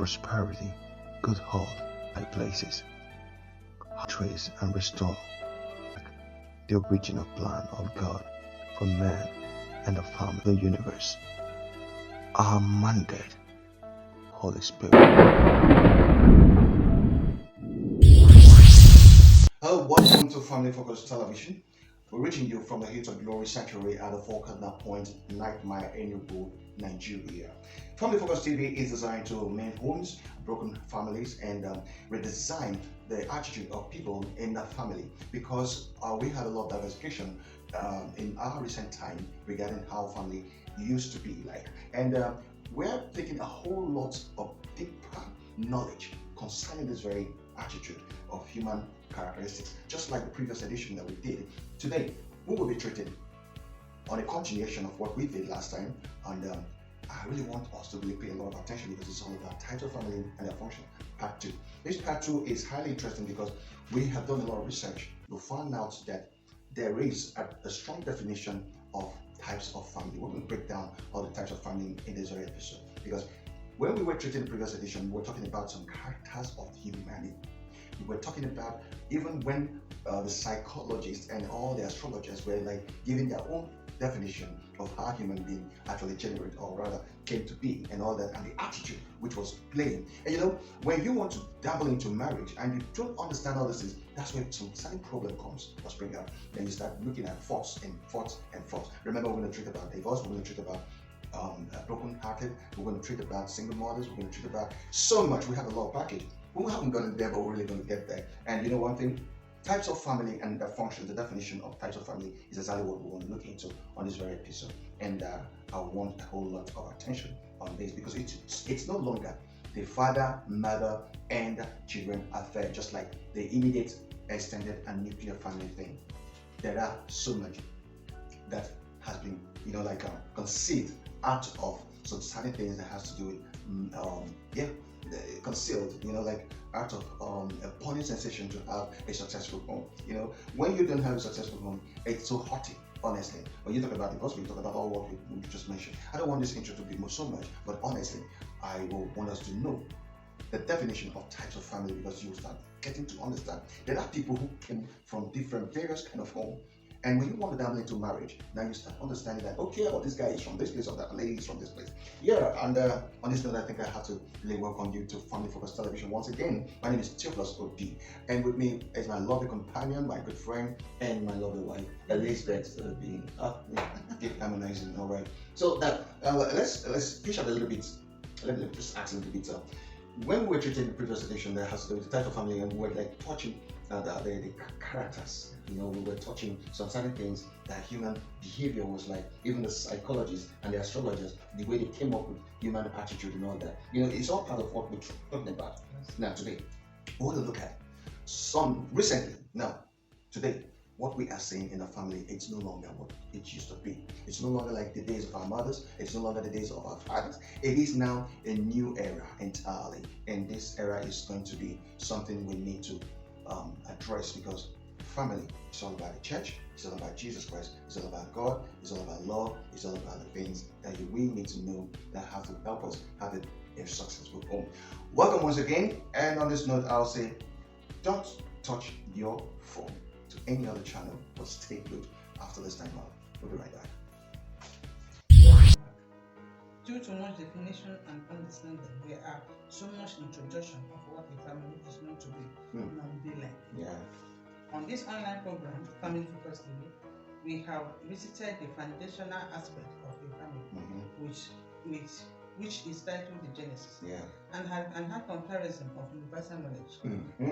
prosperity, good health, high places, trace and restore the original plan of God for man and the family, the universe. Our mandate, Holy Spirit. Hello, welcome to Family Focus Television. We're reaching you from the Heights of Glory Sanctuary at the Four Cardinal Point, Nightmare, Enugu, Nigeria. Family Focus TV is designed to mend homes, broken families, and redesign the attitude of people in that family, because we had a lot of diversification in our recent time regarding how family used to be like. And we're taking a whole lot of deeper knowledge concerning this very attitude of human characteristics, just like the previous edition that we did. Today, we will be treating on a continuation of what we did last time, and I really want us to really pay a lot of attention because it's all about types of family and their function. Part 2. This part 2 is highly interesting because we have done a lot of research to find out that there is a strong definition of types of family. We're going to break down all the types of family in this very episode, because when we were treating the previous edition, we were talking about some characters of humanity. We were talking about even when the psychologists and all the astrologers were like giving their own definition of how human being actually generate, or rather came to be, and all that, and the attitude which was playing. And you know, when you want to dabble into marriage and you don't understand all this, that's where some certain problem comes or spring up. Then you start looking at faults and faults and faults. Remember, we're going to treat about divorce, we're going to treat about broken hearted, we're going to treat about single mothers, we're going to treat about so much. We have a lot of package. We haven't gone there, but we're really going to get there. And you know one thing, types of family and their function, the definition of types of family is exactly what we want to look into on this very episode. And I want a whole lot of attention on this, because it's no longer the father, mother, and children affair, just like the immediate, extended, and nuclear family thing. There are so much that has been, conceived out of some certain things that has to do with, concealed, out of a burning sensation to have a successful home. When you don't have a successful home, it's so haughty, honestly. When you talk about divorce, we talk about all what we just mentioned. I don't want this intro to be so much, but honestly, I will want us to know the definition of types of family, because you will start getting to understand there are people who came from various kind of home. And when you want to dabble into marriage, now you start understanding that, okay, well, this guy is from this place, or that lady is from this place. Yeah, and on this note, I think I have to really welcome you to Family Focus Television once again. My name is Theophilus O.D. And with me is my lovely companion, my good friend, and my lovely wife, Elizabeth being keep harmonizing, all right. So that let's fish out a little bit. Let me just ask a little bit. When we were treating the previous edition, that has to do with the type of family, and we were like touching the characters. We were touching some certain things that human behavior was like. Even the psychologists and the astrologers, the way they came up with human attitude and all that. It's all part of what we're talking about. Yes. Now today, we want to look at some recently. Now today, what we are seeing in a family, it's no longer what it used to be. It's no longer like the days of our mothers. It's no longer the days of our fathers. It is now a new era entirely. And this era is going to be something we need to address, because family is all about the church, it's all about Jesus Christ, it's all about God, it's all about love, it's all about the things that we need to know that have to help us have a successful home. Welcome once again, and on this note, I'll say, don't touch your phone to any other channel, but stay glued after this time out. We'll be right back. Due to much definition and understanding, there are so much introduction of what a family is known to be in our daily life. Yeah. On this online program, Family Focus TV, we have visited the foundational aspect of a family, which is titled the Genesis, and had comparison of universal knowledge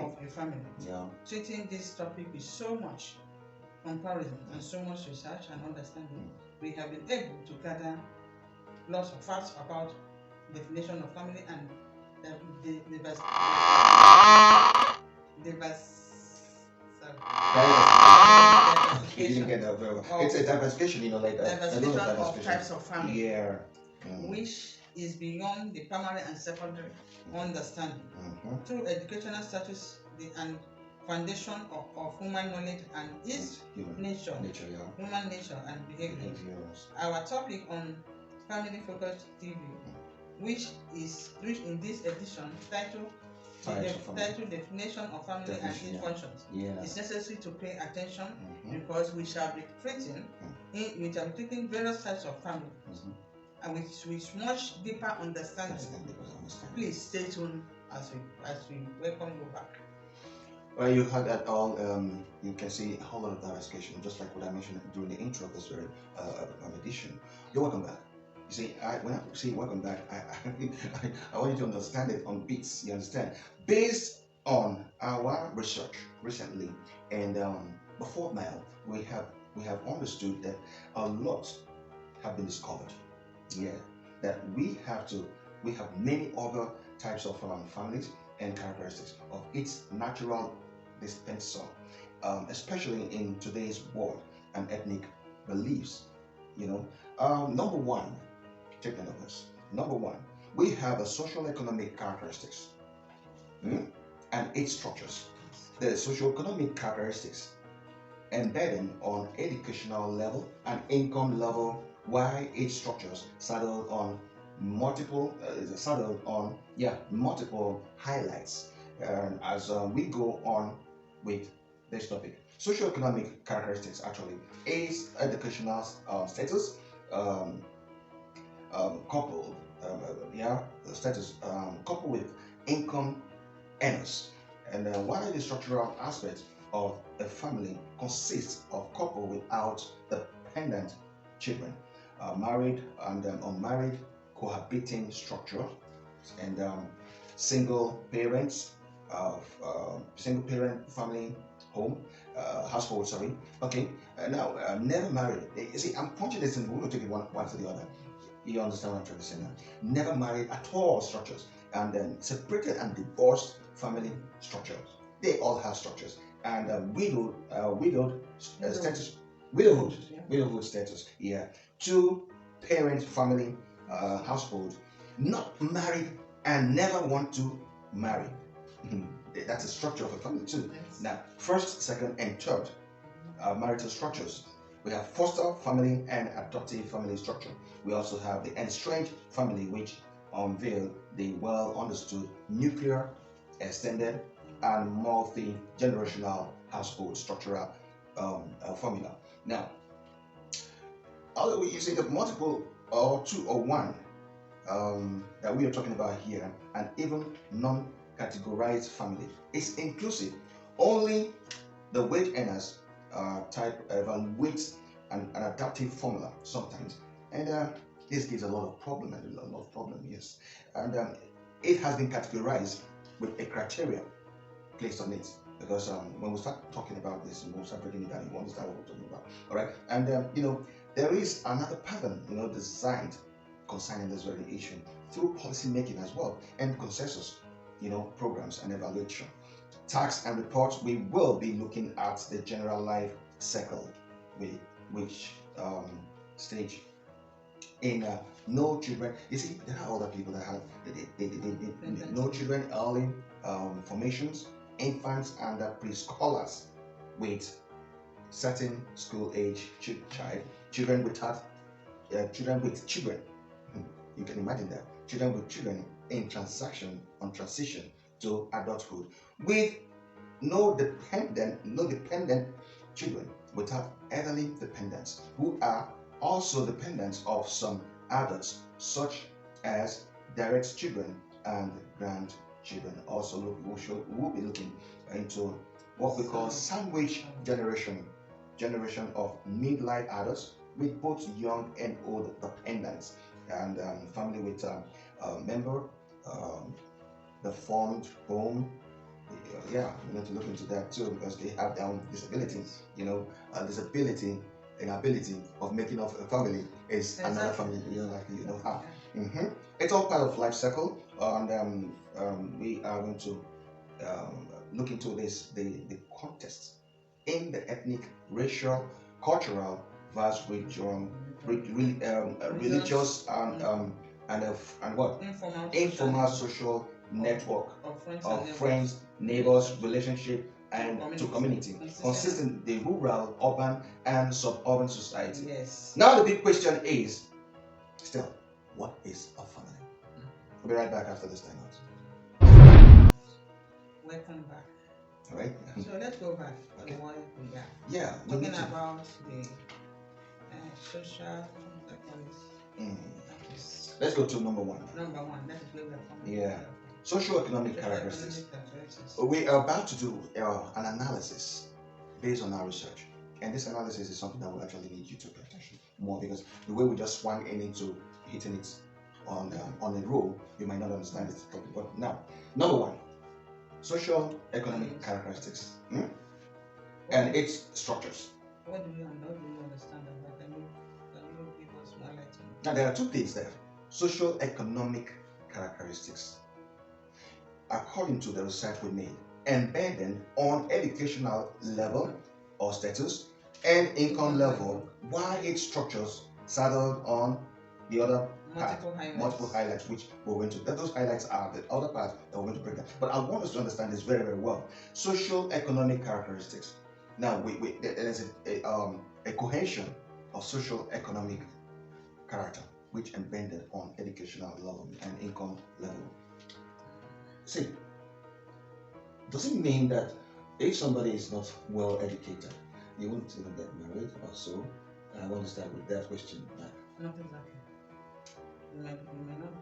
of a family. Yeah. Treating this topic with so much comparison and so much research and understanding, we have been able to gather lots of facts about definition of family and You didn't get that very well. It's a diversification, diversification of types of family. Yeah. Which is beyond the primary and secondary understanding. Through educational status and foundation of human knowledge and its human nature, human nature and behavior. Our topic on Family Focused TV which in this edition titled Definition of Family and its Functions. It's necessary to pay attention because we shall be treating various types of family and with much deeper understanding. Please stay tuned as we welcome you back. Well, you had that all. You can see a whole lot of diversification, just like what I mentioned during the intro of this very edition. You're welcome back. You see, when I say welcome back, I want you to understand it on beats. You understand? Based on our research recently and before now, we have understood that a lot have been discovered. Yeah, that we have many other types of families and characteristics of its natural dispenser, especially in today's world and ethnic beliefs. Number one, take note of this. Number one, we have the social economic characteristics and its structures. The socio-economic characteristics embedded on educational level and income level, while its structures saddled on multiple highlights as we go on with this topic. Socioeconomic characteristics actually is educational status coupled coupled with income earners, and one of the structural aspects of a family consists of couple without dependent children, married and unmarried cohabiting structure, and single parents of single parent family home household. Sorry. Okay. Now never married. You see, I'm punching this in. We're going to take it one to the other. You understand what I'm trying to say now? Never married at all structures, and then separated and divorced family structures. They all have structures, and widowhood status. Widowhood status. Yeah. Two parent family household, not married and never want to marry. That's a structure of a family too. Yes. Now, first, second, and third marital structures. We have foster family and adoptive family structure. We also have the estranged family, which unveil the well understood nuclear, extended, and multi-generational household structural formula. Now, although you see the multiple or two or one that we are talking about here, and even non-categorized family is inclusive. Only the wage earners type evaluates an adaptive formula sometimes, and this gives a lot of problem, yes, and it has been categorized with a criteria placed on it, because when we start talking about this, we'll start breaking it down, you understand what we're talking about. All right, and there is another pattern designed concerning this very issue through policy making as well, and consensus programs and evaluation, tax and reports. We will be looking at the general life cycle, which stage in no children. You see, there are other people that have no children, early formations, infants, and preschoolers with certain school age children without children with children. You can imagine that, children with children in transition to adulthood, with no dependent children, without elderly dependents who are also dependents of some adults, such as direct children and grandchildren. Also, we'll be looking into what we call sandwich generation of midlife adults with both young and old dependents, and family with a member, the formed home. Yeah, we need to look into that too, because they have their own disabilities. Disability, inability of making of a family is another family how. It's all part of life cycle, and we are going to look into this, the context in the ethnic, racial, cultural, vast religious and what informal social network of friends, neighbors, relationship, and to community, consisting the rural, urban, and suburban society. Yes. Now the big question is still, what is a family? We'll be right back after this timeout. Welcome back. All right. So let's go back Okay. to what we are Yeah, talking about the social. Let's go to number one. Number one. That is where we are coming. Yeah. Socio-economic characteristics. We are about to do an analysis based on our research, and this analysis is something that will actually need you to pay attention more, because the way we just swung into hitting it on a roll, you might not understand this topic. But now, number one, socio-economic characteristics and its structures. What do you understand about that? Can you give us more light on it? Now, there are two things there. Socio-economic characteristics, according to the research we made, embedded on educational level or status and income level, while its structures saddled on the other multiple highlights, which we're going to. Those highlights are the other part that we're going to break down. But I want us to understand this very, very well. Social-economic characteristics. Now, there's a cohesion of social-economic character, which embedded on educational level and income level. See, does it mean that if somebody is not well educated, you won't even get married or so? I want to start with that question. Not exactly. You may not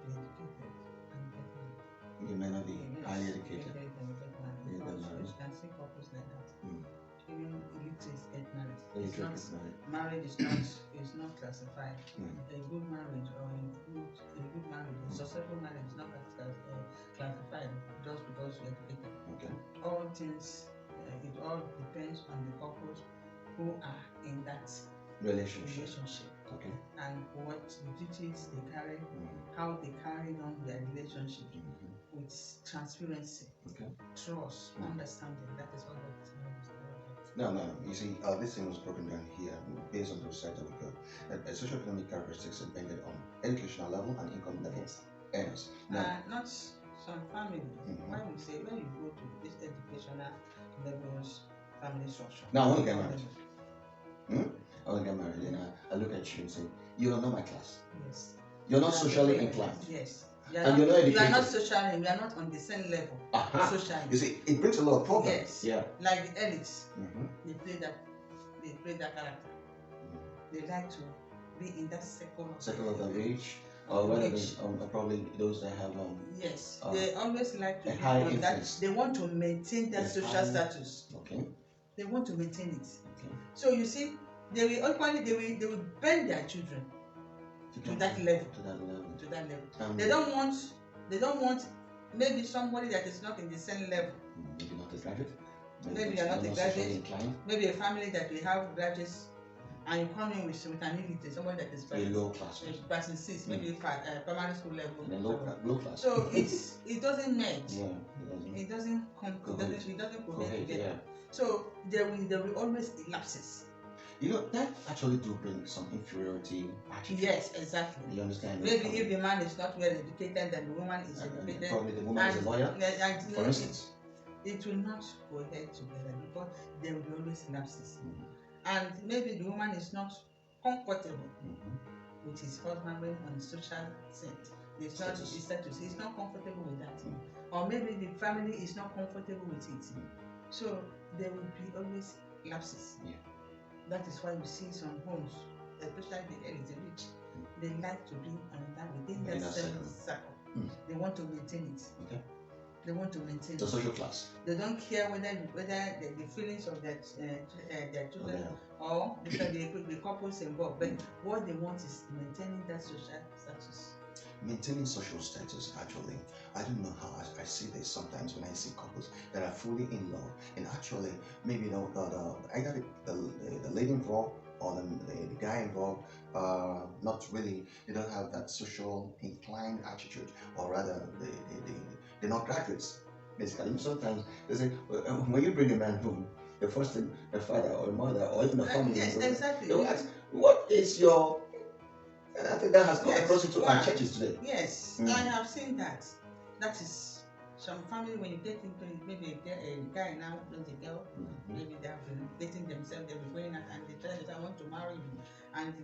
be educated and get married. You may not be highly educated. You can see couples like that. Even illiterates get married. Marriage is not classified. A good marriage or a good marriage, a successful marriage is not classified just because you're educated. Okay. All things, it all depends on the couples who are in that relationship. Okay. And what the duties they carry, how they carry on their relationship with transparency, trust, understanding. That is what it's No. You see, this thing was broken down here based on the research that we got. Socio-economic characteristics depended on educational level and income level. Yes. Not some families. When you say when you go to this educational levels, family structure. Now I want to get married. I want to get married, and I look at you and say, "You are not my class. Yes. You're not socially inclined. Yes. You're not educated. You are not socially. We are not on the same level. Socially. You see, it brings a lot of problems. Yes. Yeah. Like the elites, they play that character. They like to be in that circle of the rich, or probably those that have yes. They always like to be on that. They want to maintain that social status. Okay. They want to maintain it. Okay. So you see, they will bend their children to that level. They don't want maybe somebody that is not in the same level. Maybe not a graduate. Maybe you're not a graduate. Maybe a family that we have graduates, and you come in with an elite, somebody that is very low class, class 6, maybe primary school level. And low class. So it doesn't match. Yeah, it doesn't cohere together. Yeah. So there will always be lapses. You know, that actually do bring some inferiority attitude. Yes, exactly. You understand? Maybe if the man is not well educated and the woman is educated. Probably the woman is a lawyer, for instance. It will not go ahead together because there will be always lapses. And maybe the woman is not comfortable with his husband when on social sense. It's not his status. He's not comfortable with that. Or maybe the family is not comfortable with it. So there will be always lapses. Yeah. That is why you see some homes, especially the rich, they like to be within that same circle. They want to maintain it. Okay. They want to maintain the social class. They don't care whether the feelings of their children or the couples involved. But what they want is maintaining that social status. Maintaining social status, actually, I don't know how I see this sometimes when I see couples that are fully in love, and actually maybe either the lady involved or the guy involved, not really, they don't have that social inclined attitude, or rather they're not graduates. Basically, sometimes they say, when you bring a man home, the first thing the father or mother or even the family, exactly, they will ask, what is your... And I think that has come across into our churches today. Yes, I have seen that. That is some family, when you get into it, maybe a guy now knows a girl, maybe they have been dating themselves, they've been going out and they tell them, I want to marry you. And they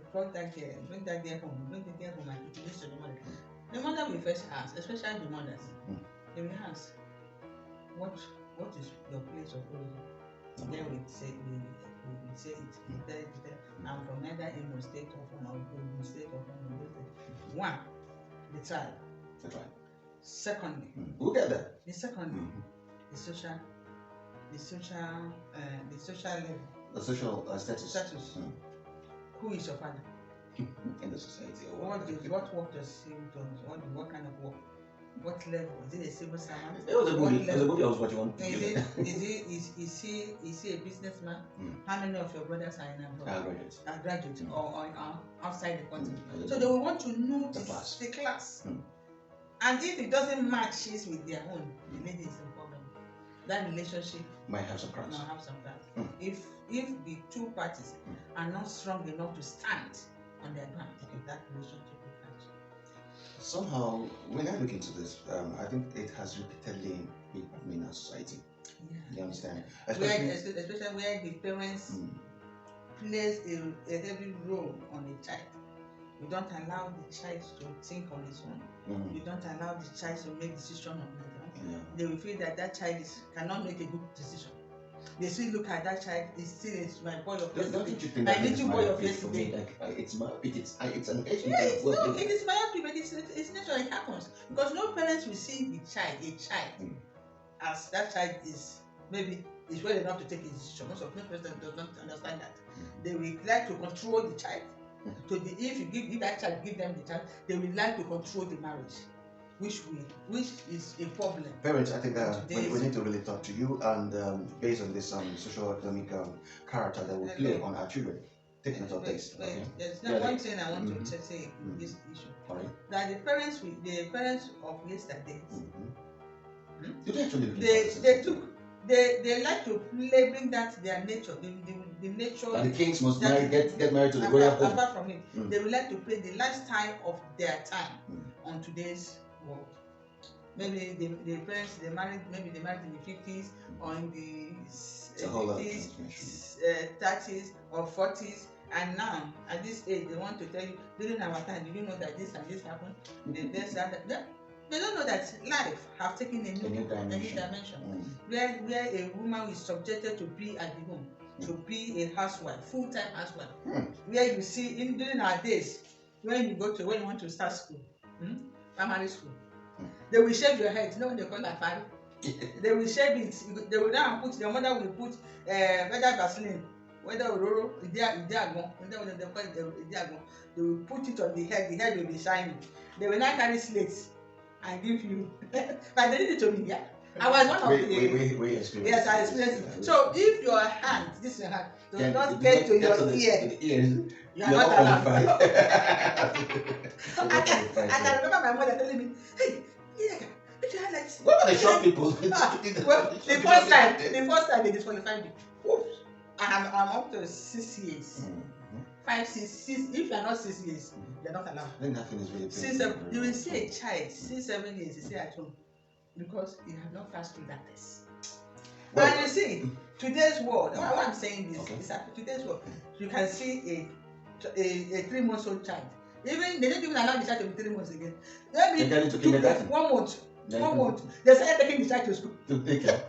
bring that girl home, and introduce to the mother. The mother will first ask, especially the mothers. They will ask, what is your place of origin? Then we say it. I'm from either Imo State or from Ogun State or from Ogun State. One, the tribe. The tribe. Secondly, we'll get there. The secondly, the social level. The social status. Who is your father? In the society. What work does he do? What kind of work? What level? Is it a civil servant? It was a movie. It was a movie I was watching on. Is he a businessman? How many of your brothers are in abroad? Are graduates or outside the country? So they will want to know the class. And if it doesn't match with their own, the lady is in problem. That relationship might have some cracks. If the two parties are not strong enough to stand on their ground, that relationship will crash. Somehow, when I look into this, I think it has repeatedly been happening in our society. You understand? Especially where the parents plays a heavy role on the child. You don't allow the child to think on his own. You don't allow the child to make decisions on their own. They will feel that child cannot make a good decision. They still look at that child. It's my boy of yesterday. Don't you think my little boy of yesterday? It's myopic. It's an age. It is myopic, but it's natural. It happens because no parents will see a child, as that child is maybe is well enough to take a decision. Most of no parents do not understand that. They will like to control the child. If you give that child, give them the child, they will like to control the marriage, which is a problem. Parents, I think we need to really talk to you, and based on this social economic character that we play on our children, take note of this. There's one thing I want to say in this issue. All right. That the parents of yesterday, did they actually they like to bring that their nature, the nature. And the kings must get married to the royal home. Apart from it, they would like to play the lifestyle of their time on today's world. Maybe the parents they married in the 50s or in the 50s, 30s or 40s, and now at this age they want to tell you during our time, did you know that this and this happened? They don't know that life have taken a new dimension. Where a woman is subjected to be at the home, to be a housewife, full-time housewife. Where you see during our days, when you want to start school, primary school, they will shave your head. You know what they call that, Fari? They will shave it. They will now the mother will put whether Vaseline, whether Ororo, they will put it on the head will be shining. They will not carry slates and give you. But they did it to me, I was one of the. Yes, I experienced it. So if your hand, this is your hand, does not get to your ear, you are not allowed. I can remember my mother telling me, hey, put your hand like this. What are the short people? Well, the first time they disqualified me. I'm up to 6 years. 5, 6. If you are not 6 years, you are not allowed. I think nothing is really you will see a child 6, 7 years, you stay at home because you have not passed through that test. Well, and you see, today's world, why I'm saying this is that today's world, you can see a 3-month-old child. Even they don't even allow the child to be 3 months again. Maybe 1 month. 1 month. They started taking the child to school. To daycare.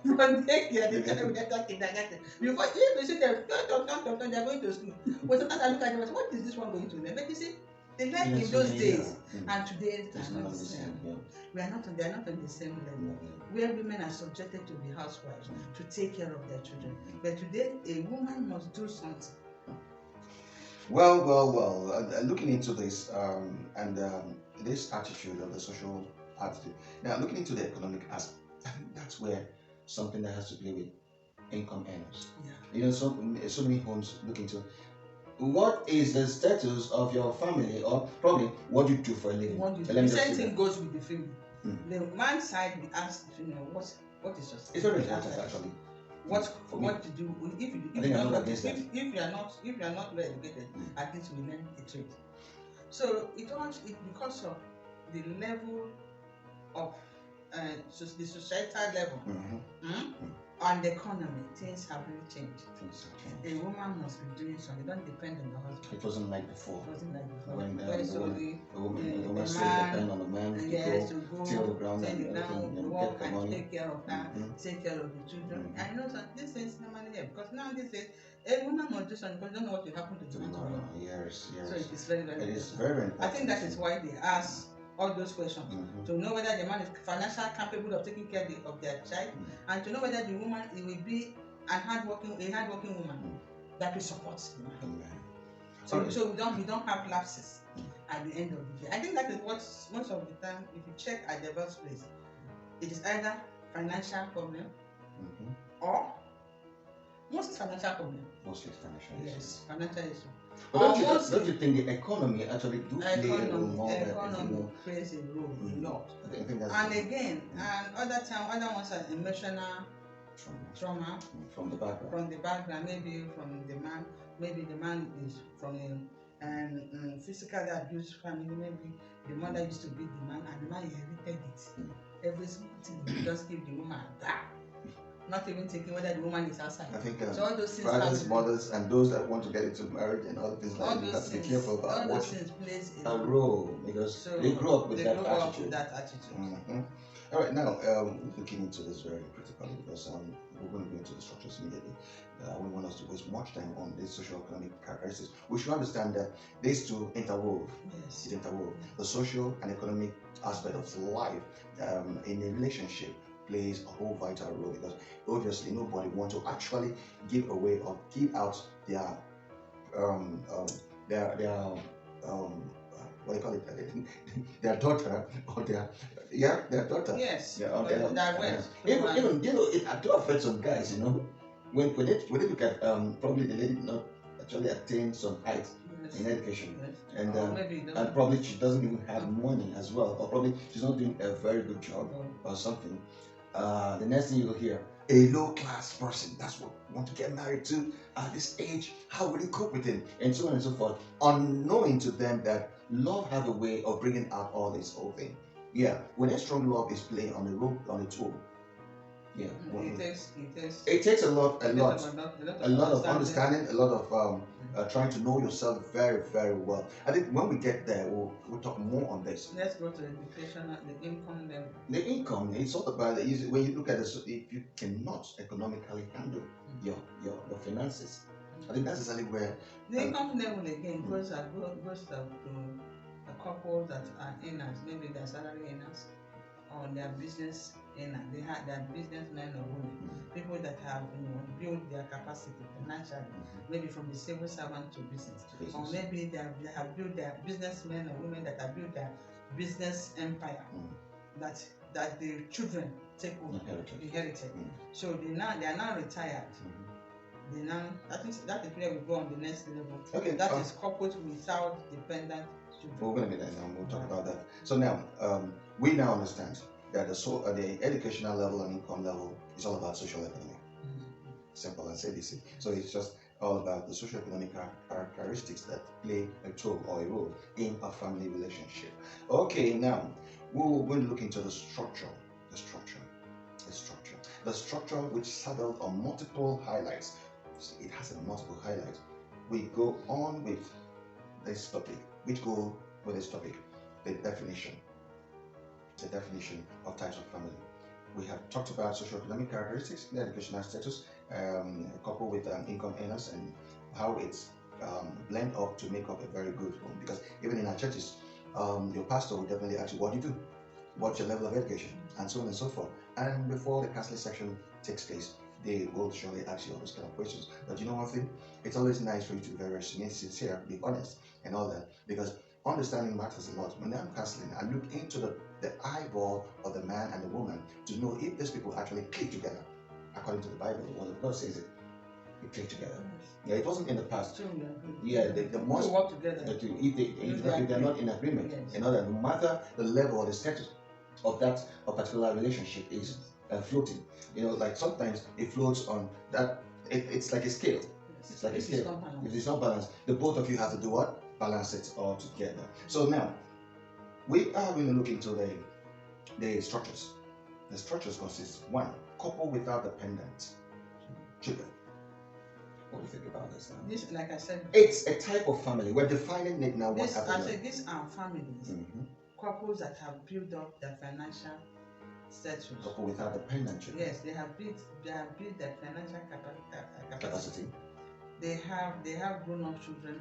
From daycare, they started with kindergarten. Before you see them, they're going to school. But sometimes I look at them and say, what is this one going to learn? But you see, the life in those days and today are not the same. They are not on the same level. Where women are subjected to be housewives, to take care of their children. But today, a woman must do something. Well. Looking into this and this attitude of the social attitude. Now, looking into the economic aspect, I think that's where something that has to play with income earners. You know, so many homes look into what is the status of your family, or probably what you do for a living. The same thing goes with the family. The man side will ask the female, what is your status? It's very important actually. What to do if you are not well educated, at least we learn a trade. So it because of the level of the societal level. and the economy, things have really changed. Things have changed. A woman must be doing something. Don't depend on the husband. It wasn't like before. It wasn't like before. When the woman the still man, depend on the man to go till the ground till the and everything, ground, and work get the and money. take care of her, take care of the children. I know that these things normally help because now these days a woman must do something because you don't know what will happen to the man tomorrow. Yes. So it is very, very It important. is very important. I think that is why they ask all those questions to know whether the man is financially capable of taking care of their child, and to know whether the woman will be a hardworking woman that will support the man. So we don't have lapses at the end of the day. I think that is what most of the time, if you check at the birth place, it is either financial problem or mostly financial problem. Mostly financial issue. Yes, financial issue. But don't you think the economy actually do play a role more? Economy plays a role a lot. I think that's and again, and other ones are emotional trauma from the background. From the background, maybe from the man. Maybe the man is from a physically abused family. Maybe the mother used to beat the man, and the man inherited it. Every single thing he just give the woman that. Not even taking whether the woman is outside. I think so all those things fathers, mothers, and those that want to get into marriage and all things like that, you have to be careful about all those things plays a role because they grew up with that attitude. All right, now looking into this very critically because we're going to go into the structures immediately. We want us to waste much time on these socio-economic characteristics. We should understand that these two interwove. Yes. It interwove. The social and economic aspect of life in a relationship plays a whole vital role because obviously nobody wants to actually give away or give out their what do you call it? Their daughter or their daughter. Yes. Yeah, Even it do affect some guys, when they look at probably the lady not actually attain some height in education, and probably she doesn't even have money as well, or probably she's not doing a very good job or something. The next thing you'll hear, a low-class person, that's what you want to get married to at this age, how will you cope with him, and so on and so forth, unknowing to them that love have a way of bringing out all this whole thing. Yeah, when a strong love is playing on the tool, yeah, it takes a lot of understanding, a lot of trying to know yourself very, very well. I think when we get there, we'll talk more on this. Let's go to the income level. The income, it's all about when you look at this, if you cannot economically handle your finances, I think that's exactly where the income level again goes to the couples that are earners, maybe they're salary earners or their business earners. They're businessmen or women, people that have built their capacity financially, maybe from the civil servant to business. Or maybe they have built their businessmen or women that have built their business empire that the children take over, inherited. So they are now retired. I think that is where we go on the next level. Okay. That is couples without dependent children. We're going to be there now. We'll talk about that. So now, we now understand that the educational level and income level is all about social economy. Simple as ABC. So it's just all about the socio-economic characteristics that play a tool or a role in a family relationship. Okay, now we're going to look into the structure which saddled on multiple highlights. It has a multiple highlights. We go on with this topic, the definition of types of family. We have talked about socio-economic characteristics, the educational status, coupled with income earners, and how it's blend up to make up a very good home. Because even in our churches, your pastor will definitely ask you, what do you do? What's your level of education? And so on and so forth. And before the counseling section takes place, they will surely ask you all those kind of questions. But you know one thing? It's always nice for you to be very sincere, be honest, and all that. Because understanding matters a lot. When I'm counseling, I look into the eyeball of the man and the woman to know if these people actually click together. According to the Bible, the word of God says it. They click together. Yeah, it wasn't in the past. Yeah, they must work together. If they're not in agreement, and all that, no matter the level or the status of that particular relationship is floating. Like sometimes it floats on that. It's like a scale. It's like a scale. If it's not balanced, the both of you have to do what? Balance it all together. So now we are going to look into the structures. The structures consist: one, couple without dependent children. What do you think about this now? This, like I said, it's a type of family. We're defining it now. This, I said, these are families, couples that have built up their financial status. Couple without dependent children. Yes, they have built their financial capacity. They have grown-up children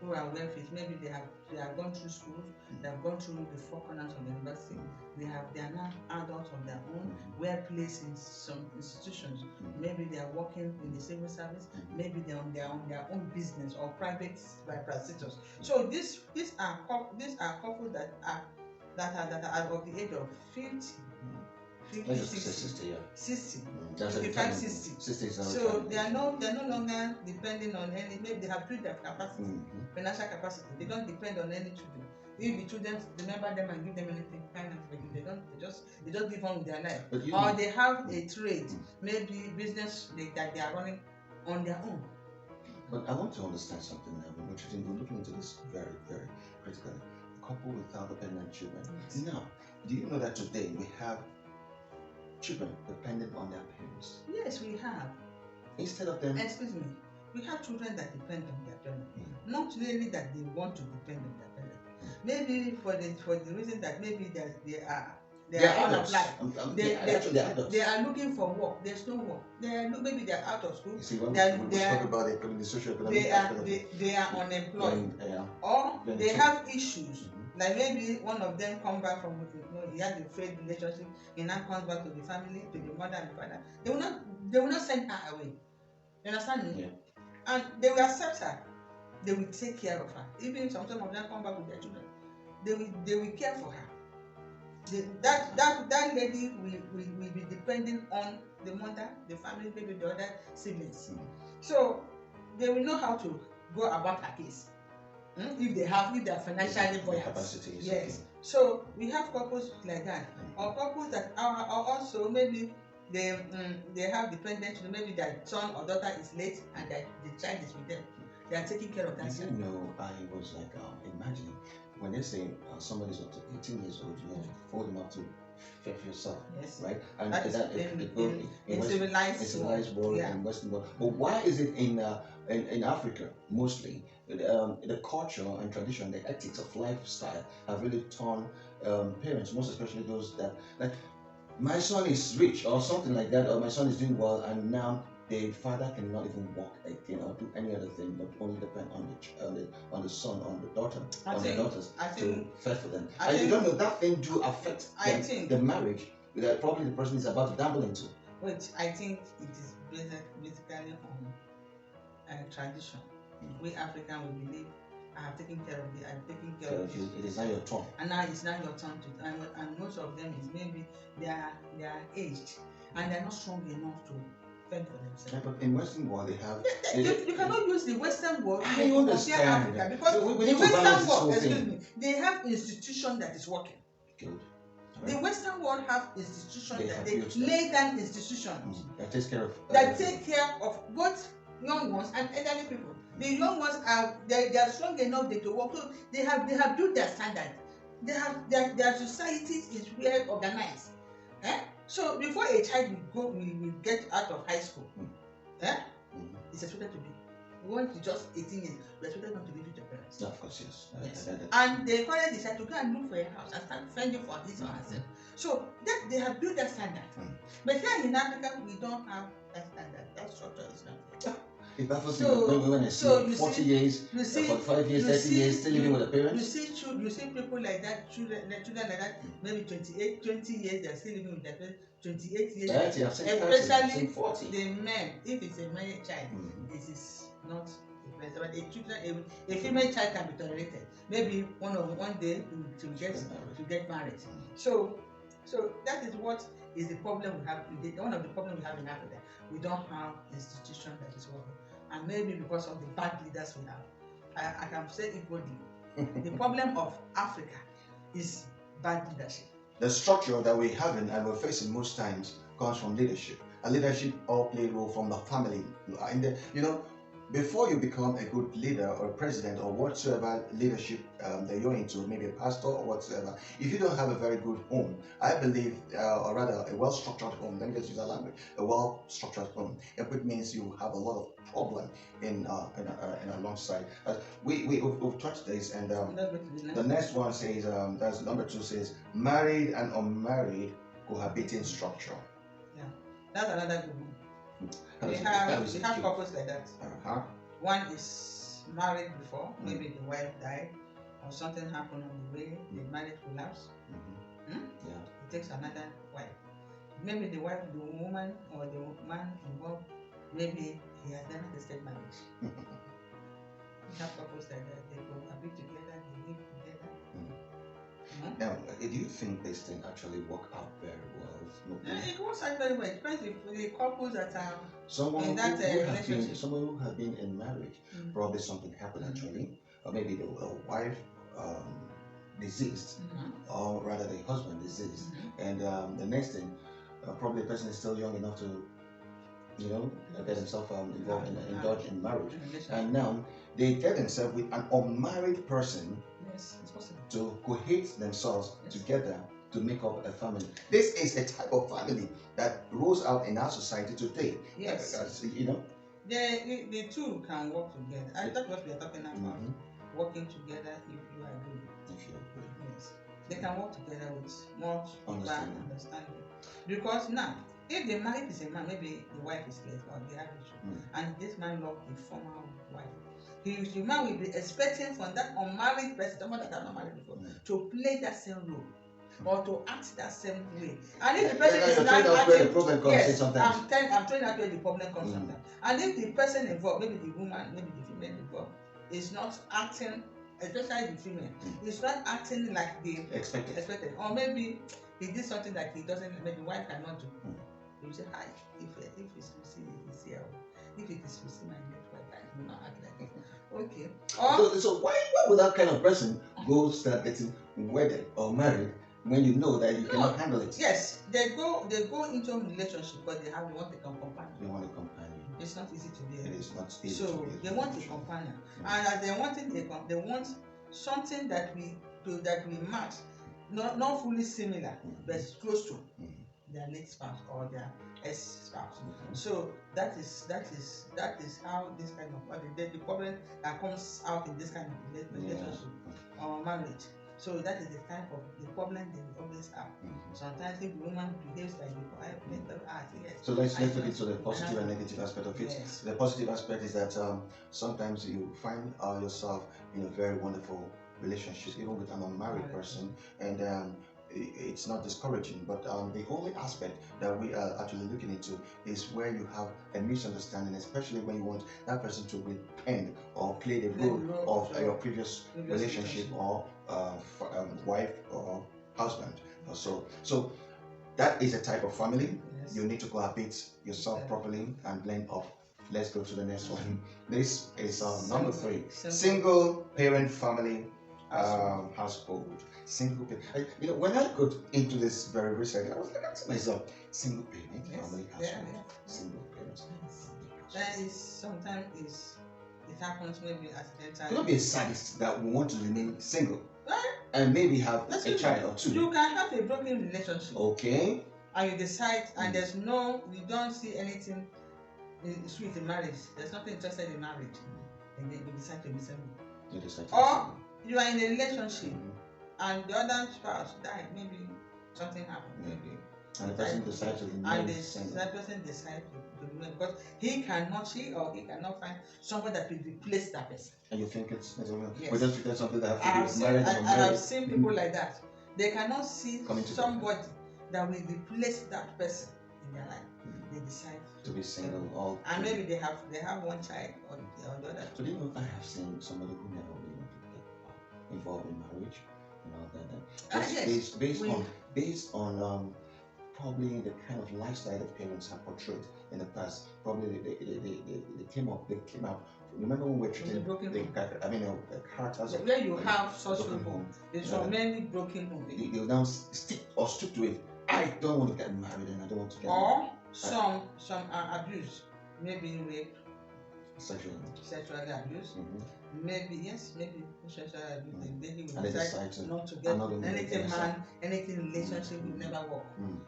who are wealthy. Maybe they have gone through school, they have gone through the four corners of the university. They are now adults of their own, well placed in some institutions. Maybe they are working in the civil service. Maybe they're on their own business or private sectors. So these are couples that are of the age of 50, 60, 55, 60. So they are no longer depending on any. Maybe they have built their capacity, financial capacity. They don't depend on any children. If the children remember them and give them anything, they just give on with their life. Or they have a trade, maybe business that they are running on their own. But I want to understand something now. We're looking into this very, very critically. A couple without dependent children. Yes. Now, do you know that today we have children dependent on their parents? Yes, we have. Instead of them. Excuse me. We have children that depend on their parents. Not really that they want to depend on their parents. Maybe for the reason that maybe they are unemployed. They are looking for work. There's no work. Maybe they are out of school. You see, when we talk about the socio-economic aspect, they are unemployed, or they have issues. Like maybe one of them come back from, he had a failed relationship, he now comes back to the family, to the mother and the father. They will not send her away. You understand me? Yeah. And they will accept her. They will take care of her. Even some of them come back with their children. They will care for her. That lady will be depending on the mother, the family, maybe the other siblings. So they will know how to go about her case. If they are financially buoyant. Yes. So we have couples like that, or couples that are also maybe they have dependent children. Maybe their son or daughter is late and the child is with them. They are taking care of that. You know, I was like imagining when they say somebody's up to 18 years old, you have to fold them up to fend for yourself, right? And that in civilized world, in Western world. But why is it in Africa mostly the culture and tradition, the ethics of lifestyle have really turned parents, most especially those that like my son is rich or something like that, or my son is doing well, and now the father cannot even walk again or do any other thing, but only depend on the son, on the daughter, the daughters to fend for them. And you don't know that thing do affect the marriage that probably the person is about to dabble into. Which I think it is basically on tradition. We Africans, we believe I have taken care of you. It is not your turn. And now it's not your turn to. And most of them is maybe they are aged and they're not strong enough to fend for themselves. Yeah, but in Western world they have. You cannot use the Western world to compare Africa because the Western world, they have institution that is working. Good. Right. The Western world have institutions they lay down institutions that take care of both young ones and elderly people. The young ones they are strong enough to work. So they have built their standard. They have their society is well organized. So before a child will get out of high school, it's expected to be. Once you just 18 years, we expected them to live with your parents. No, of course, yes. And they finally decide to go and look for a house and start fending for this one. So that they have built that standard. But here in Africa, we don't have that standard. That structure is not there. It baffles me when I see 40 years, 45 years, 30 years still living with the parents. You see people like that, children like that, maybe 28, 20 years, they're still living with their parents, 28 years. Especially 40. The men, if it's a male child, it is not a present. But a female child can be tolerated. Maybe one day to get married. So that is what is the problem we have. One of the problems we have in Africa. We don't have institution that is working. And maybe because of the bad leaders we have. I can say equally. The problem of Africa is bad leadership. The structure that we're having and we're facing most times comes from leadership. And leadership all play a role from the family. And before you become a good leader or president or whatsoever leadership that you're into, maybe a pastor or whatsoever, if you don't have a very good home, I believe, or rather a well-structured home, let me just use that language, a well-structured home, it means you have a lot of problem in alongside. We've touched this, and the next one says, that's number 2 says, married and unmarried cohabiting structure. Yeah, that's another good one. We have couples like that. One is married before, maybe the wife died or something happened on the way, the marriage collapsed. Yeah. It takes another wife. Maybe the wife, the woman or the man involved, maybe he has never tested marriage. We have couples like that, they cohabit together, they live together. Now, do you think this thing actually work out very well? It works out very well. It depends if the couples that are someone in that relationship. Someone who has been in marriage, probably something happened actually, or maybe the wife deceased, or rather the husband deceased, and the next thing, probably the person is still young enough to, get himself involved indulge in marriage, and now they get themselves with an unmarried person. Yes, it's possible. To cohabit themselves together to make up a family. This is a type of family that rolls out in our society today. Yes. The two can work together. I thought what we are talking about, working together if you are good. Yes. They can work together with more understanding. Because now, if the married is a man, maybe the wife is late or the average, and this man loved the former wife, the man will be expecting from that unmarried person, someone that has not married before, to play that same role or to act that same way. And if the person is not acting, the problem comes yes, sometimes. I'm telling you where the problem comes sometimes. And if the person involved, maybe the woman, maybe the female involved, is not acting, especially the female, is not acting like they expected, or maybe he did something that he doesn't, maybe the wife cannot do. He will say, hi, if it's Lucy, he's here. If it is Lucy, my network, I do not act like it. Okay. So why would that kind of person go start getting wedded or married when you know that you cannot handle it? Yes, they go into a relationship because they want a companion. They want a companion. It's not easy to be. It is not easy. So they want a companion, and as they want something that we match, not fully similar, but close to their late spouse or their ex-spouse. So that is how this kind of the problem that comes out in this kind of relationship or marriage. So that is the type of the problem they will always have. Sometimes if the woman behaves like so let's look into the positive and negative aspect of it. Yes. The positive aspect is that sometimes you find yourself in a very wonderful relationship, even with an unmarried person, and it's not discouraging, but the only aspect that we are actually looking into is where you have a misunderstanding, especially when you want that person to repent or play the role of your previous relationship or wife or husband. So that is a type of family. Yes. You need to cohabit yourself properly and blend up. Let's go to the next one. This is number 3. Single parent family household. Single parent. When I got into this very recently, I was like asking myself, single parent family household. Single parent family household. That is sometimes it happens maybe accidentally. Could not be a sadist that will want to remain single and maybe have a child or two. You can have a broken relationship. Okay. And you decide, and you don't see anything sweet in marriage. There's nothing interested in marriage, and then you decide to be single. Or you are in a relationship, and the other spouse died. Maybe something happened. Maybe. And the person decides to remain single. And the person decides to remain because he cannot find someone that will replace that person. And you think it's yes. We just because something that has to do with marriage. And I've seen people like that. They cannot see somebody that will replace that person in their life. They decide to be single. And maybe they have one child or the other. So do you know I have seen somebody who never really wanted to get involved in marriage and all that. Just based on probably the kind of lifestyle that parents have portrayed in the past. Probably they came out. Remember when we were treating the characters where you have such people. There's so many broken homes. They will now stick to it. I don't want to get married and I don't want to get married. Some are abused, maybe rape, sexually abused. Maybe yes, maybe sexual abuse. The lady will decide not to get anything relationship will never work.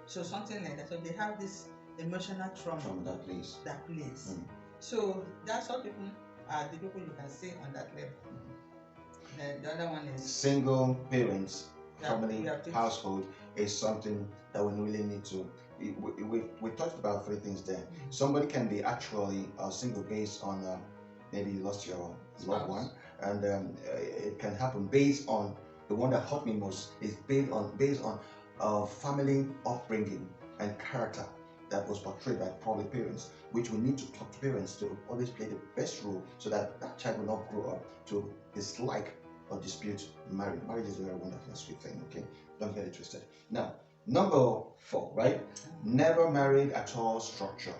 So something like that. So they have this emotional trauma from that place. So that's all people are the people you can see on that level. The other one is single parents, family, household is something that we really need to. We talked about 3 things there. Somebody can be actually single based on maybe you lost your loved one, and it can happen based on the one that hurt me most is based on family upbringing and character that was portrayed by probably parents, which we need to talk to parents to always play the best role so that that child will not grow up to dislike or dispute marriage. Marriage is a very wonderful, sweet thing, okay? Don't get it twisted. Now, number 4, right? Never married at all structure.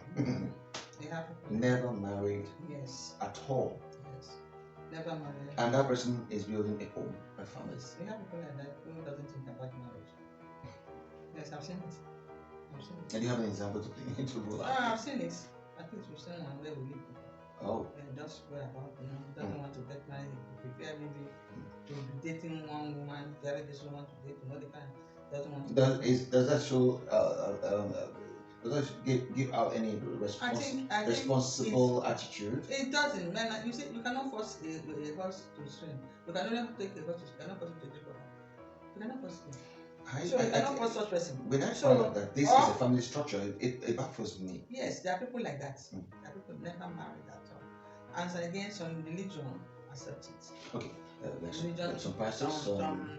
Never married at all. Yes. Never married. And that person is building a home, a family. Yes. We have people like that who doesn't think about marriage. Yes, I've seen it. And you have an example to roll out? I've seen it. At least we've seen one where we live. And just go about, doesn't want to get married. Prepare maybe to be dating one woman, the other doesn't want to date another kind. Doesn't want to. Does that show? Does that give out any responsible attitude? It doesn't. Man, you see, you cannot force a horse to swim. You can only take a horse. You cannot force it to drink water. You cannot force it. So you cannot force such person. When I find out that this is a family structure, it baffles me. Yes, there are people like that. There are people never married at all. And so again, some religion accept it. Okay. Some pastors, some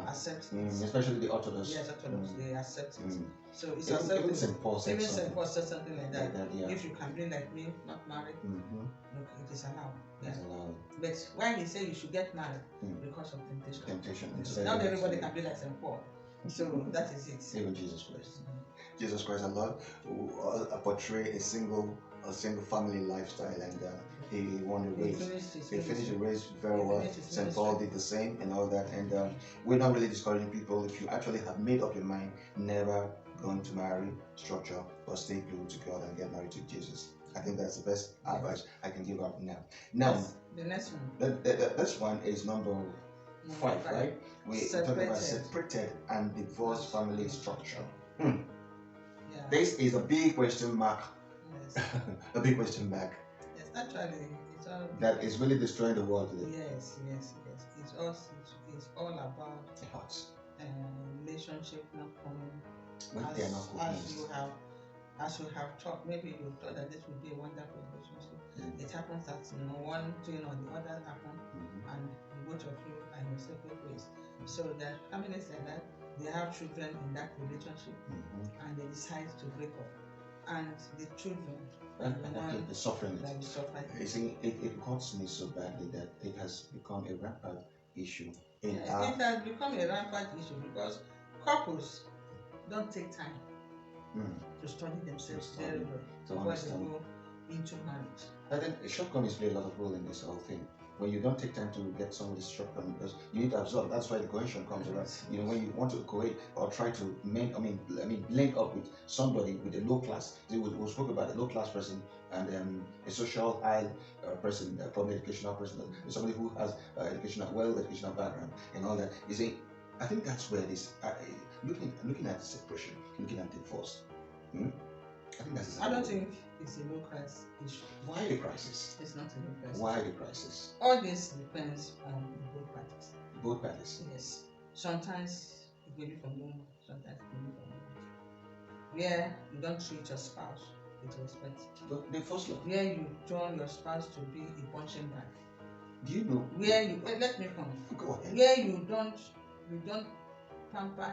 accept it. Especially the Orthodox. Yes, Orthodox, they accept it. So it's accepted. Even St. Paul said something like that. If you can be like me, not married, look, it is allowed. It's allowed. But why he say you should get married? Because of temptation. Not everybody can be like St. Paul. So that is it. Even Jesus Christ. Jesus Christ, Allah, portray a single family lifestyle, and he won the race. He finished the race very well. St. Paul did the same and all that. And we're not really discouraging people. If you actually have made up your mind, never going to marry structure, but stay glued to God and get married to Jesus. I think that's the best advice I can give out now. Now, the next one. This one is number 5, right? We talk about separated and divorced family structure. This is a big question mark. Yes. A big question mark. Yes, actually, it's all. That is really destroying the world today. Yes. It's all about the hearts. Relationship not coming. When they are not coherent. As you have talked, maybe you thought that this would be a wonderful relationship. It happens that one thing or the other happen, and both of you are in your separate ways. So that families like that, they have children in that relationship, and they decide to break up. And the children and the suffering. You see, it hurts me so badly that it has become a rampant issue. It has become a rampant issue because couples don't take time to study themselves very well before they go into marriage. I think shortcomings play a lot of role in this whole thing. When you don't take time to get some of this shortcomings, because you need to absorb. That's why the cohesion comes around. When you want to cohere or try to link up with somebody with a low class. We spoke about a low class person and a social high person, probably educational person, somebody who has educational background and all that. You see, I think that's where this looking at separation, looking at divorce. I think that's. I don't think it's a low crisis issue. Why the crisis? It's not a low crisis. Why the crisis? All this depends on both parties. Both parties. Yes. Sometimes it may be from one, sometimes it may be from one. Where you don't treat your spouse with respect. But the first law. Where you turn your spouse to be a punching bag. Do you know? Where you let me come. Go ahead. Where you don't pamper,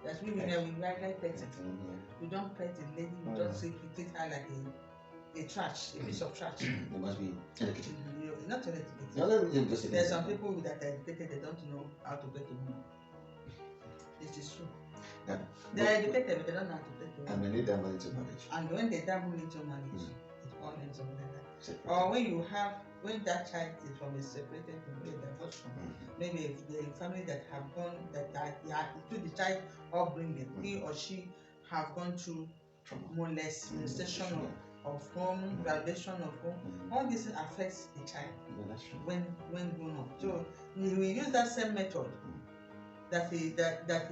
that's we like petting. You don't pet a lady, you don't treat her like a trash, a piece of trash. They must be educated. Not educated. No, there's some people that are educated, they don't know how to pet a woman. It is true. Yeah. They are educated, but they don't know how to pet a woman. And when they dabble into marriage. And when they dabble into marriage, it all ends up like that. Or when that child is from a separated family, divorced from, maybe the family that have gone through the child upbringing, he or she have gone through molestation of home, validation of home. All this affects the child when grown up. So we will use that same method that he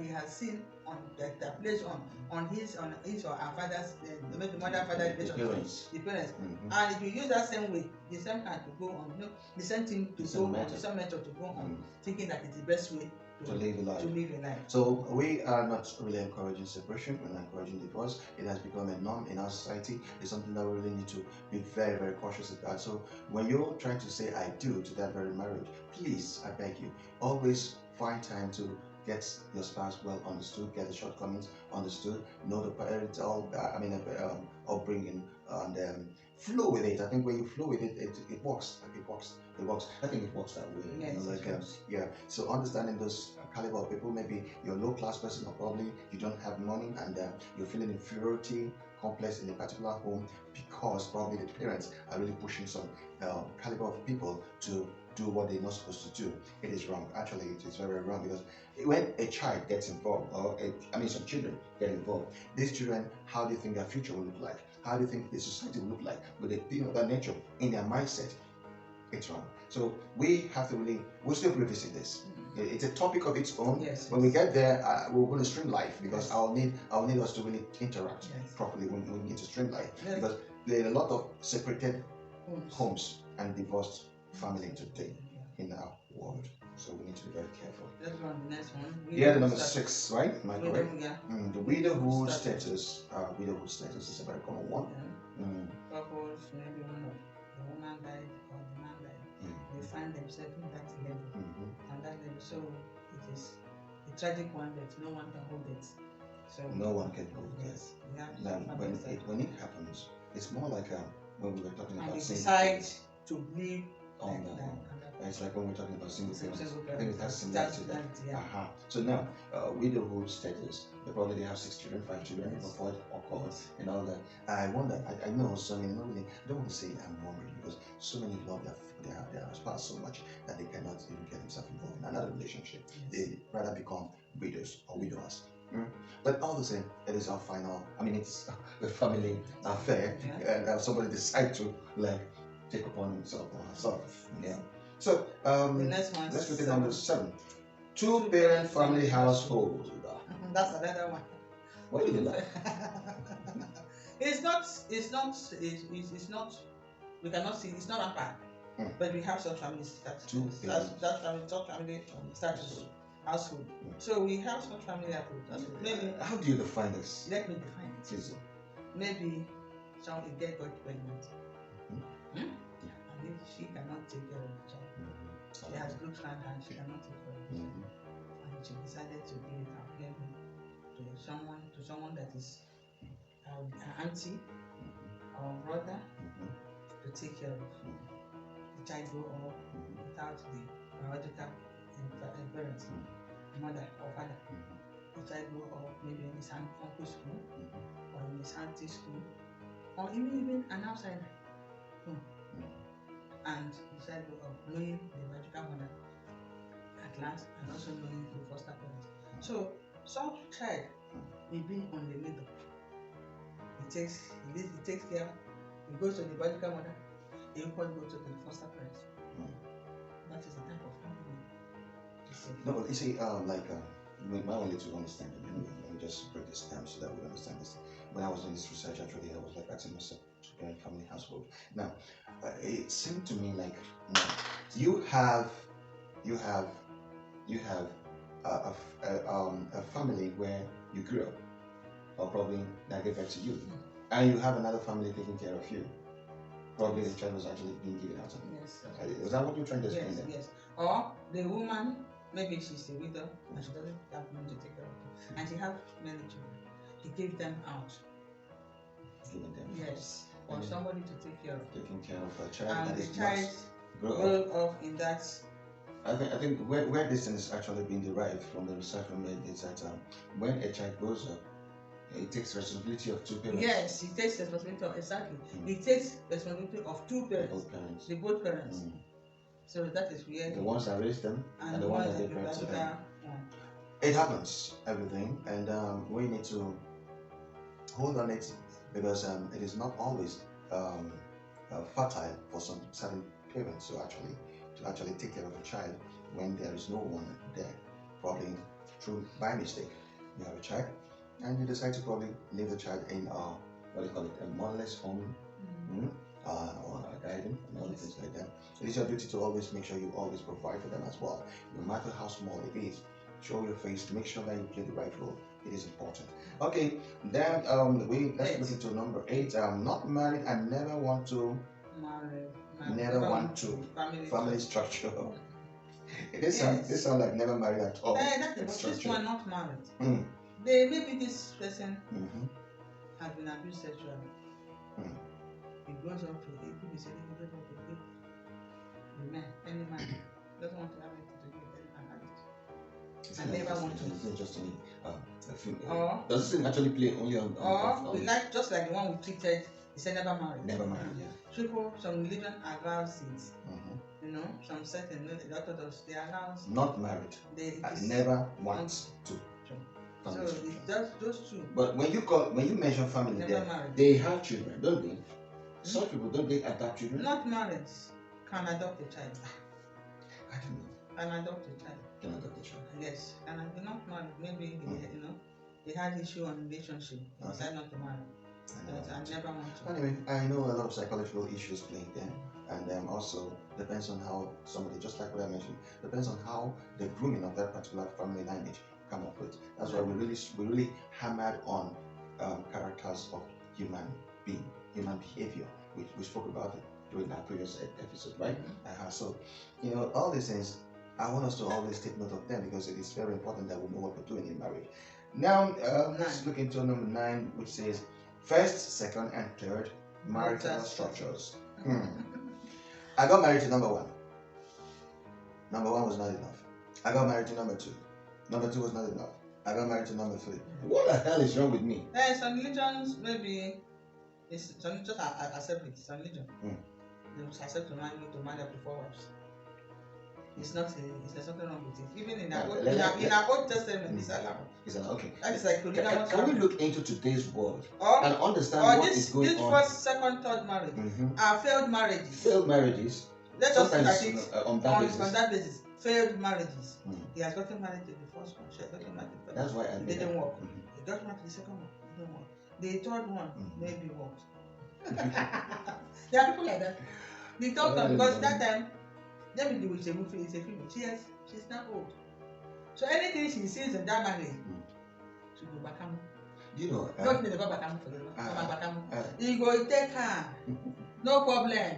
has seen on that plays on his or her father's the mother father relationship, the parents, and if you use that same way, the same kind to go on, the same thing to go on, the same method to go on, thinking that it's the best way to live a life. So we are not really encouraging separation, we're not encouraging divorce. It has become a norm in our society. It's something that we really need to be very, very cautious about. So when you're trying to say I do to that very marriage, please, I beg you, always find time to get your spouse well understood, get the shortcomings understood, know the parental, upbringing, and flow with it. I think when you flow with it, it works. It works. I think it works that way. Yes, So understanding those caliber of people, maybe you're a low class person, or probably you don't have money, and you're feeling inferiority complex in a particular home because probably the parents are really pushing some caliber of people to do what they're not supposed to do. It is wrong. Actually, it is very, very wrong, because when a child gets involved, or some children get involved, these children, how do you think their future will look like? How do you think the society will look like with a thing of that nature in their mindset? It's wrong. So we have to we'll still revisit this. It's a topic of its own. Yes. When we get there, we're going to stream life, because I'll need us to really interact properly when we need to stream life, because there are a lot of separated homes and divorced family today in our world. So we need to be very careful. Let's go on the next one. The number 6, right? Am I correct? The widowhood status. Widowhood status is a very common one. Couples, maybe the woman died or the man died. They find themselves in that level. On that level. So it is a tragic one that no one can hold it. So no one can hold it. Yes. Now when it happens, it's more like when we were talking about decide to live on that. It's like when we're talking about single parents. I think it has similar to that. So now, widowhood status. They probably have 6 children, 5 children, or 4 or covered, and all that. I wonder. I know so many. I don't want to say I'm worried, because so many love their spouse so much that they cannot even get themselves involved in another relationship. They rather become widows or widowers. But all the same, it is our final. It's a family affair, and somebody decide to take upon himself or herself. So the next one. Let's look at number 7. 2-parent family household. That's another one. What do you like? It's not. We cannot see. It's not rampant. But we have such family status. Such family status household. So we have such family household. Maybe. How do you define this? Let me define it. Easy. Maybe a girl got pregnant. And if she cannot take care of the child, she has good hand and she cannot take care of the child, and she decided to give it out maybe to someone that is an auntie or brother to take care of. The child grow up without the biological parents, mother or father. The child grow up maybe in his uncle's school or in his auntie's school, or even an outsider. And the child grow up knowing the biological mother at last, and also knowing the foster parents. So some child may be on the middle. He takes care. He goes to the biological mother. He equally goes to the foster parents. That is the type of family. No, but you see, my only to understand it. Anyway, let me just break this down so that we understand this. When I was doing this research, actually, I was asking myself, 2-parent family household. Now, it seemed to me like you have a family where you grew up, or probably that gave birth to you, and you have another family taking care of you. Probably the child was actually being given out. Yes. Is that what you're trying to explain? Yes. Or the woman, maybe she's a widow and she doesn't have money to take care of them, and she has many children. He gave them out. Giving them. Yes. Or somebody to take care of. Taking care of a child. And the child grow up in that. I think where this thing is actually being derived from the research we made is that when a child grows up, it takes responsibility of 2 parents. Yes, he takes responsibility of He takes responsibility of 2 parents. Both parents. So that is where the ones that raised them and the ones that gave birth to them. It happens, everything, and we need to hold on it, because it is not always um, fertile for some certain parents to actually take care of a child when there is no one there, probably through by mistake. You have a child, and you decide to probably leave the child in what do you call it, a motherless home, or a guardian, and all things like that. It is your duty to always make sure you always provide for them as well, no matter how small it is. Show your face to make sure that you play the right role. It is important. Okay, then let's look into number 8. I'm not married and never want to never want to family structure. This sound like never married at all. This one not married. Maybe this person has been abused sexually. He grows up to it could be said he grows up to be any man doesn't want to have anything to do with any marriage. I never want to. It's just a film. Does it actually play only on like just like the one we treated? He said never married. Never married. Yeah. People, some religion allows it. You know, some certain Orthodox they allow. Not married. I never want to. So it does those two. But when you mention family, they have children, don't they? Some people don't they adopt children? Not married can adopt a child. I don't know. Can adopt a child. Can adopt a child. Yes, and they're not married. Maybe they had issue on relationship. They decided not to marry. I never want to. Anyway, I know a lot of psychological issues playing there, and also depends on how somebody, just like what I mentioned, depends on how the grooming of that particular family lineage come up with. That's why we really hammered on characters of human behavior, which we spoke about it during our previous episode, right? So, all these things, I want us to always take note of them because it is very important that we know what we're doing in marriage. Now, let's look into number 9, which says first, second, and third marital structures. I got married to number 1. Number 1 was not enough. I got married to number 2. Number 2 was not enough. I got married to number 3. What the hell is wrong with me? Some religions maybe some religions accept it. Some religion they accept to marry up to 4 wives. There's something wrong with it. Even in our Old Testament, it's allowed. Okay. That is like can we look into today's world and understand what is going on? This first, second, third marriage are failed marriages. Failed marriges. Let us look at it on that basis. Failed marriages. He has gotten married to the first one. She has gotten married to the first one. That's why it didn't work. He got married to the second one. It didn't work. The third one maybe worked. There are people like that. The third one, because that time, let me do with a movie. It's a film. She's not old. So anything she sees in that marriage, she go back home. Don't need to go back home for the he go take her. No problem.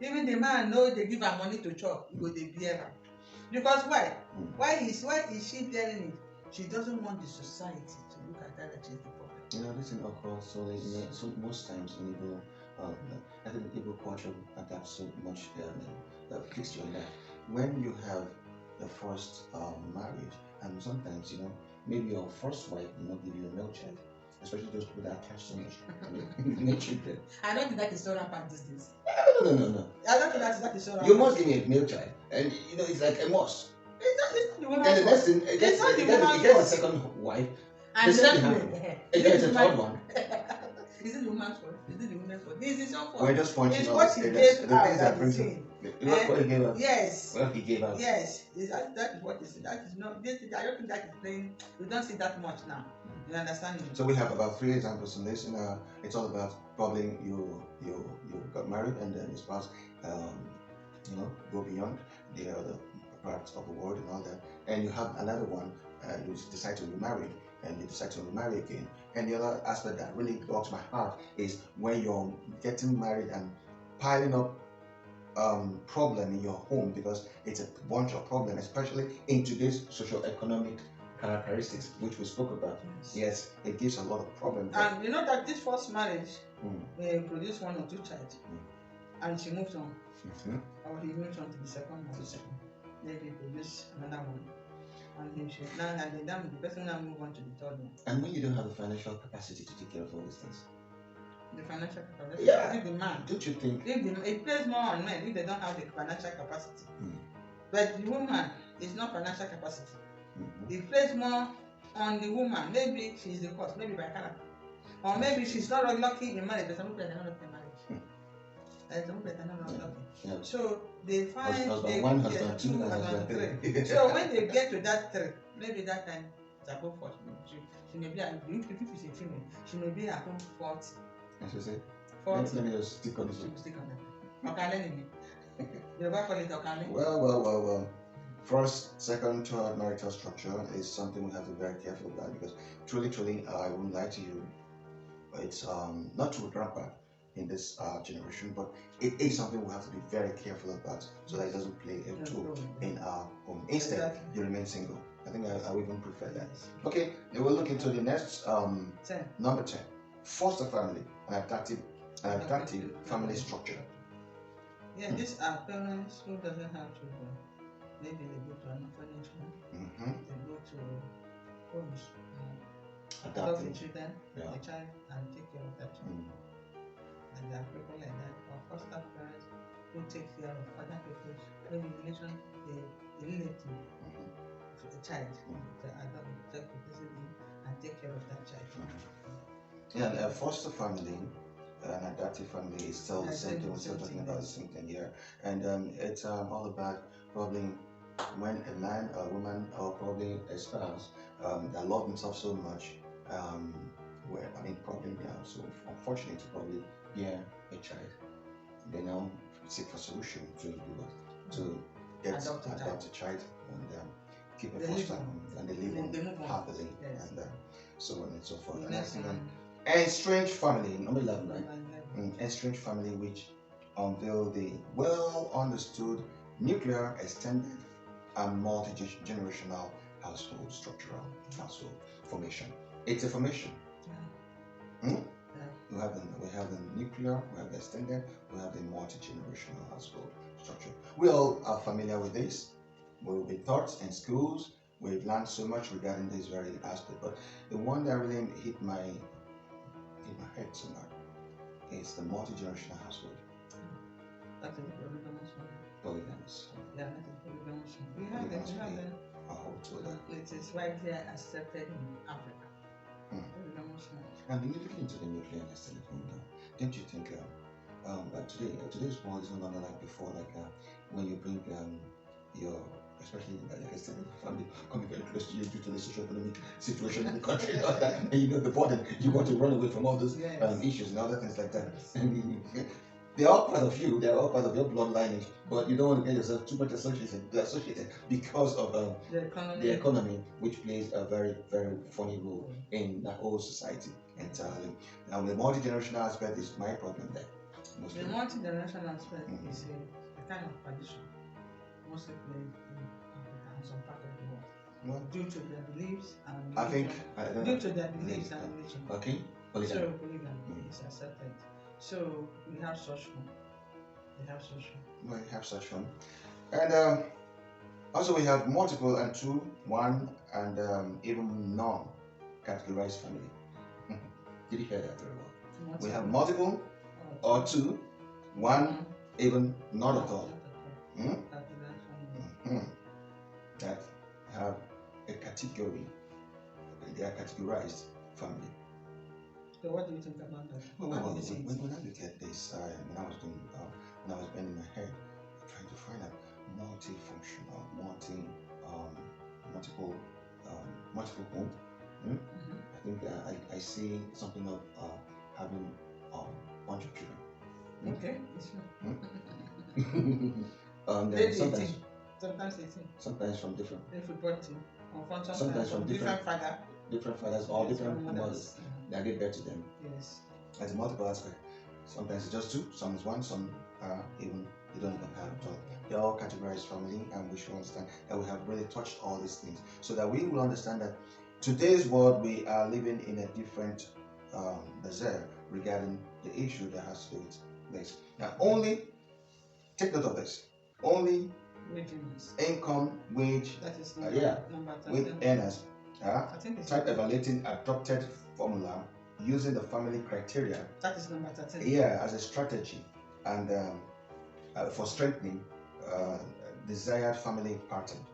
Even the man knows they give her money to chop. He go they bear her. Because why? Why is she bearing it? She doesn't want the society to look at her that she's the problem. This is occurs so most times in Igbo, I think Igbo culture adapts so much fixed on that. When you have the first marriage, and sometimes maybe your first wife will not give you a male child, especially those people that attach so much male children. I don't think that is so rampant these days. No. I don't think that is so rampant. You must give me a male child, and it's like a must. It's not the woman's and the next thing, it gets a second wife. And it gets a third one. Is it the woman's fault? Is it the woman's fault? This is your fault. We're just pointing out what he gave out that brings him. What he gave out? Yes. Well, he gave out. Yes. That is what he said. That is not. I don't think that is playing. We don't see that much now. You understand me? So we have about 3 examples in this. It's all about probably you got married and then your spouse, go beyond the other parts of the world and all that, and you have another one. You decide to remarry, and you decide to remarry again. And the other aspect that really got my heart is when you're getting married and piling up problem in your home, because it's a bunch of problems, especially in today's socio-economic characteristics, which we spoke about. Yes, it gives a lot of problems. And you know that this first marriage produced 1 or 2 children, and she moved on. Or he moved on to the second one. Maybe produce another one. And he should the person now move on to the third one. And when you don't have the financial capacity to take care of all these things. The financial capacity. Yeah. If the man. Don't you think? It plays more on men if they don't have the financial capacity. But the woman is not financial capacity. It plays more on the woman. Maybe she's the cause, maybe by character. Or maybe she's not lucky in marriage, but some people are not lucky in marriage. So they find husband one, husband two, and husband three. So when they get to that three, maybe that time it's above 40. She may be at, if it's a female, she may be at home 40. And she said, 40. let me just stick on this one. Stick on that. Okay, you ever call it okay? Well. First, second, third marital structure is something we have to be very careful about, because truly, I won't lie to you, it's not too rampant in this generation, but it is something we have to be very careful about, so that it doesn't play a tool in our home. Instead, you remain single. I think I would even prefer that. Okay, then we'll look into the next number 10. Foster family, an adaptive family structure. Yeah, these are parents who doesn't have children. Maybe they go to an orphanage home. They go to homes, adopt the children, the child, and take care of that child. And there are people like that, or foster parents who take care of other people's relation, the relative to the child, to adopt and take care of that child. Yeah, a foster family, an adoptive family is still the same thing. We're still talking about the same thing here, and it's all about probably when a man, a woman, or probably a spouse that love themselves so much, probably they are so unfortunate to probably bear a child. They now seek for solution to adopt a child and keep a foster home, and they live on happily, and so on and so forth. And I think estranged family, number 11, right? Estranged family, which unveil the well understood nuclear, extended, and multi-generational household household formation. It's a formation. We have the nuclear, we have the extended, we have the multi-generational household structure. We all are familiar with this. We've been taught in schools. We've learned so much regarding this very aspect. But the one that really hit my head so much is the multi-generational household. That's a Polygamous. Yeah, that's a polygamous. We have them. It is widely accepted in Africa. And when you look into the nuclear and extended family, don't you think today's world is no longer like before, when you bring your, especially like extended family coming very close to you due to the socio-economic situation in the country, and you know the burden, you want to run away from all those issues and other things like that. They're all part of you, they're all part of your blood lineage, but you don't want to get yourself too much associated because of the economy, which plays a very, very funny role in the whole society entirely. Now, the multi-generational aspect is my problem there. The multi-generational aspect is a kind of tradition, mostly played in Africa and some part of the world, due to their beliefs and religion. Okay. So polygamy is accepted. So we have such one. We have such one. And also we have multiple and two, one, and even non-categorized family. Did you hear that very well? We have multiple or two, one, even not at all. That have a category. They are categorized family. So what do you think about that? When I look at this, when I was bending my head, trying to find out multifunctional, multiple home. I think I see something of having a bunch of children. Okay. Sometimes from different. Sometimes from different fathers. Different fathers or different mothers. That give birth to them. Yes. As a multiple aspect. Sometimes it's just two, some is one, some even they don't even have at all. They're all categorized family, and we should understand that we have really touched all these things, so that we will understand that today's world we are living in a different desire regarding the issue that has to do with this. Now, only take note of this. Only income, wage, that is with earners. Type evaluating adopted formula using the family criteria. That is number 13. Yeah, as a strategy and for strengthening desired family pattern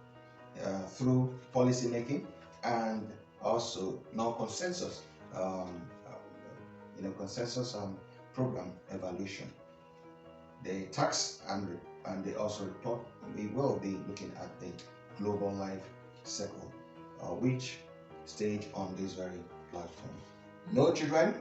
through policy making and also now consensus, consensus program evaluation. The tax and and they also report we will be looking at the global life cycle, which stage on this very platform. No children,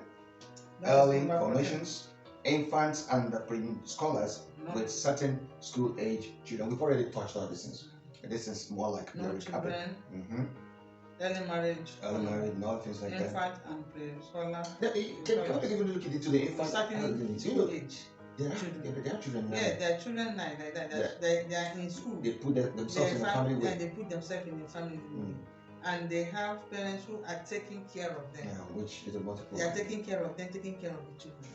early formations, infants, and the pre-scholars with certain school age children. We've already touched on this. This is more like no children. Early marriage, and all things like infant that. and pre-scholar. Can we even look into the infant school age? They are children now. Yeah, they are children now, like that. They are in school. They put themselves in a family way. And they put themselves in a family way. And they have parents who are taking care of them. Yeah, which is a multiple. They are taking care of them, taking care of the children.